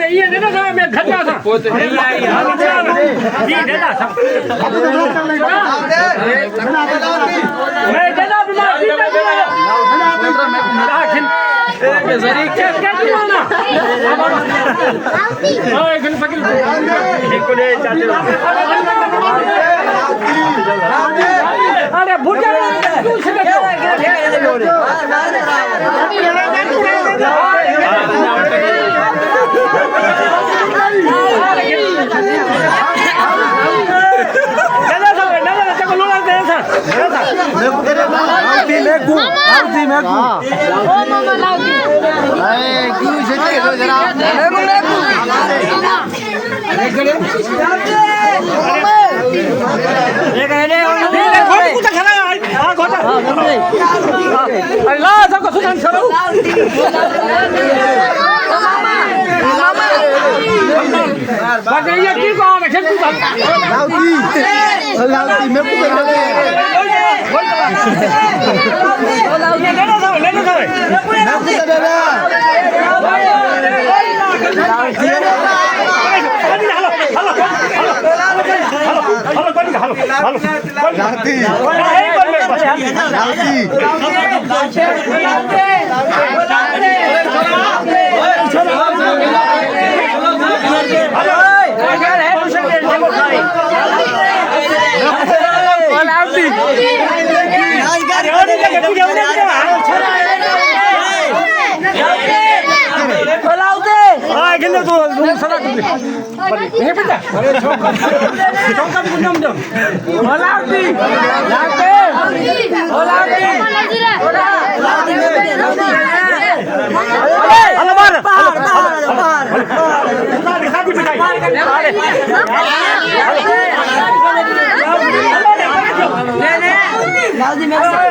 ये देना था मैं घर जा था ये देना था मैं देना बीमार जरी क्या क्या ना ओए गणपति को ले जाते अरे बुढ़ा तू से Laudi